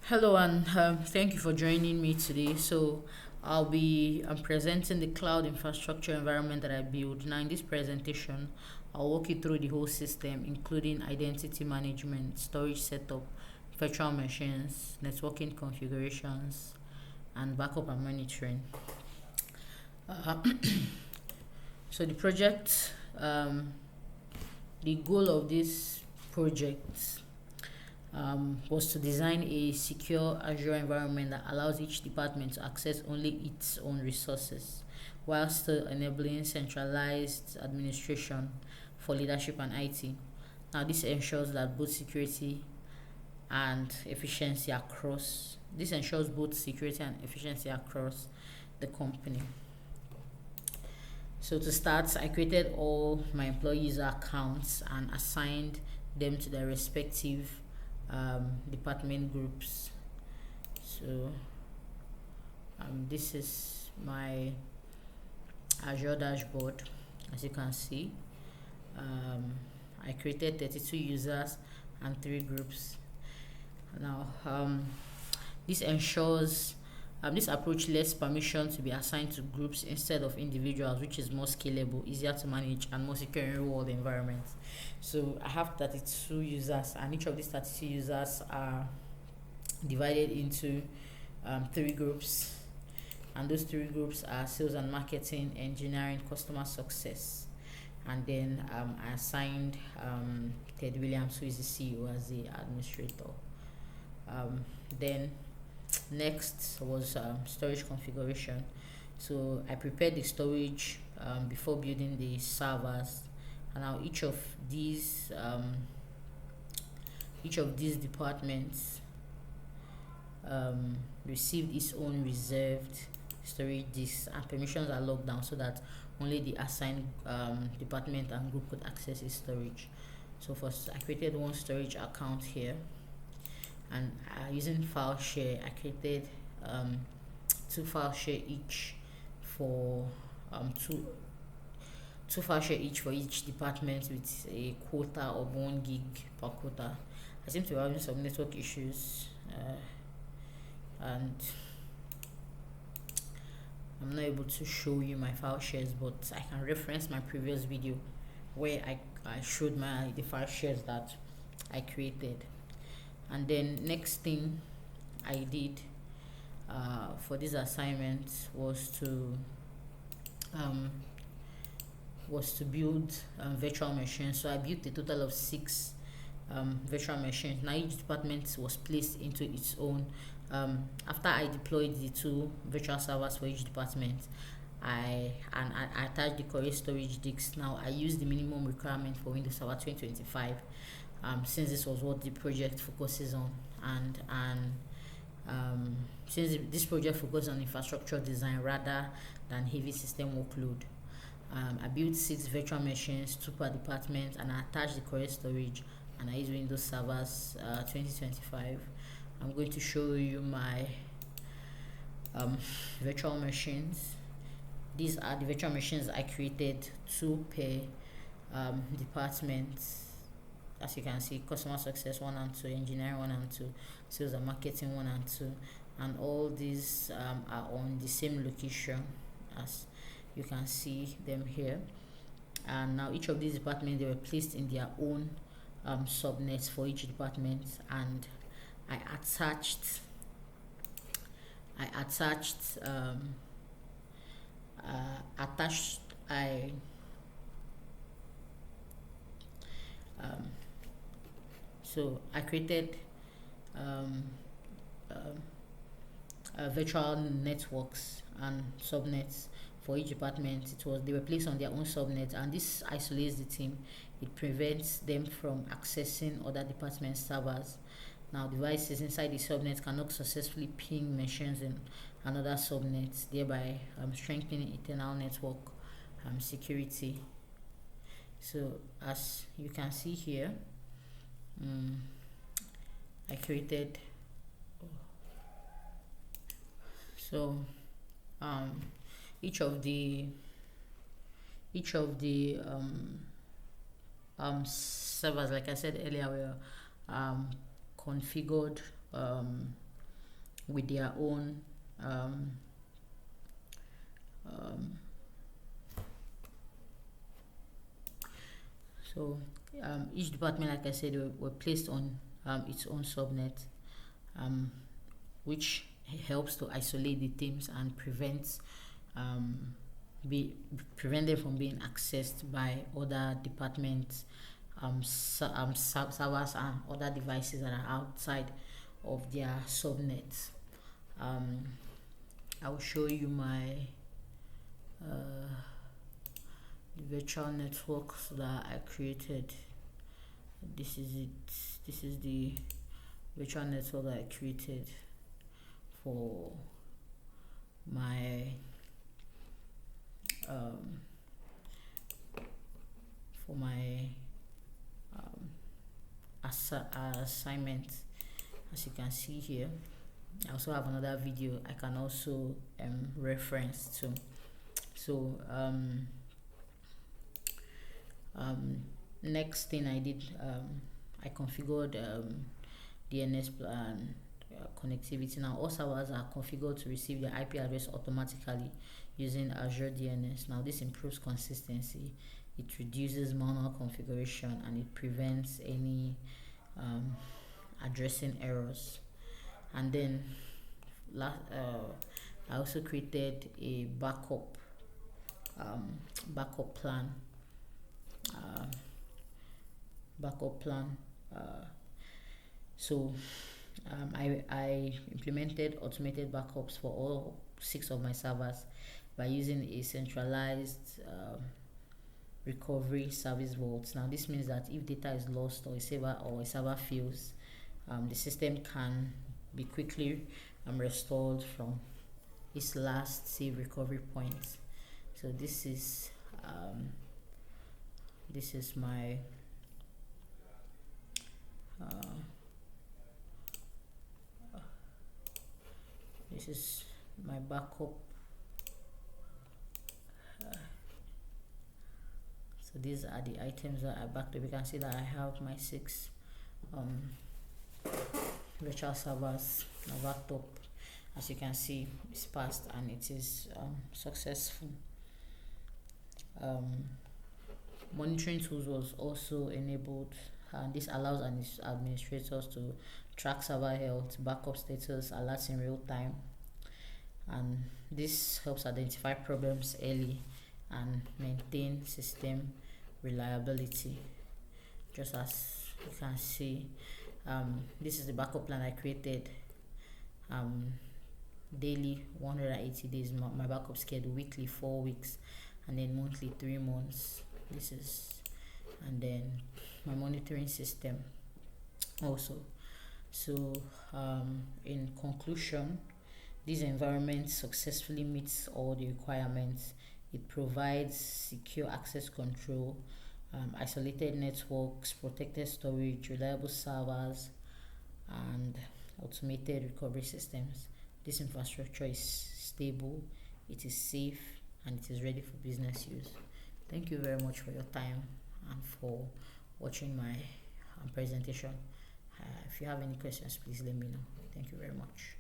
Hello and thank you for joining me today. I'm presenting the cloud infrastructure environment that I built. Now in this presentation, I'll walk you through the whole system, including identity management, storage setup, virtual machines, networking configurations, and backup and monitoring. Uh, so the project, the goal of this project was to design a secure Azure environment that allows each department to access only its own resources while still enabling centralized administration for leadership and IT. Now, this ensures that both security and efficiency across this ensures both security and efficiency across the company. So to start, I created all my employee user accounts and assigned them to their respective department groups. So this is my Azure dashboard. As you can see, I created 32 users and 3 groups. Now this ensures this approach lets permission to be assigned to groups instead of individuals, which is more scalable, easier to manage, and more secure in real-world environments. So I have 32 users, and each of these 32 users are divided into 3 groups, and those 3 groups are sales and marketing, engineering, customer success. And then I assigned Ted Williams, who is the CEO, as the administrator. Then next was storage configuration. So I prepared the storage before building the servers, and now each of these departments received its own reserved storage disks, and permissions are locked down so that only the assigned department and group could access its storage. So first I created one storage account here, and using file share, I created 2 file share each for two file share each for each department with a quota of 1 gig per quota. I seem to be having some network issues, and I'm not able to show you my file shares, but I can reference my previous video where I showed the file shares that I created. And then next thing I did for this assignment was to build virtual machines. So I built a total of 6 virtual machines. Now each department was placed into its own. After I deployed the 2 virtual servers for each department, I attached the correct storage disks. Now I used the minimum requirement for Windows Server 2025, since this was what the project focuses on, and since this project focuses on infrastructure design rather than heavy system workload. I built 6 virtual machines, 2 per department, and I attached the correct storage, and I used Windows Servers 2025. I'm going to show you my virtual machines. These are the virtual machines I created, 2 per department. As you can see, customer success 1 and 2, engineering 1 and 2, sales and marketing 1 and 2, and all these are on the same location, as you can see them here. And now each of these departments, they were placed in their own subnets for each department, and I attached I attached attached I so I created um, virtual networks and subnets for each department. They were placed on their own subnet, and this isolates the team. It prevents them from accessing other department servers. Now devices inside the subnet cannot successfully ping machines in another subnet, thereby strengthening internal network security. So as you can see here, I created so each of the servers, like I said earlier, were configured with their own um, um, so each department, like I said, were placed on its own subnet, um, which helps to isolate the teams and um, prevent them from being accessed by other departments, servers and other devices that are outside of their subnets. I will show you my the virtual networks that I created. This is it. This is the virtual network that I created for my um, for my assignment. As you can see here, I also have another video I can also reference to. So next thing I did, I configured DNS plan connectivity. Now all servers are configured to receive their IP address automatically using Azure DNS. Now this improves consistency, it reduces manual configuration, and it prevents any addressing errors. And then I also created a backup plan. So I implemented automated backups for all 6 of my servers by using a centralized recovery service vaults. Now this means that if data is lost or a server fails, the system can be quickly restored from its last save recovery point. So this is my this is my backup. So these are the items that I backed up. You can see that I have my 6 virtual servers backed up. As you can see, it's passed and it is successful. Monitoring tools was also enabled, and this allows administrators to track server health, backup status, alerts in real time, and this helps identify problems early and maintain system reliability. Just as you can see, this is the backup plan I created. Daily 180 days my backup schedule, weekly 4 weeks, and then monthly 3 months. This is, and then my monitoring system also. So in conclusion, this environment successfully meets all the requirements. It provides secure access control, isolated networks, protected storage, reliable servers, and automated recovery systems. This infrastructure is stable, it is safe, and it is ready for business use. Thank you very much for your time and for watching my presentation. If you have any questions, please let me know. Thank you very much.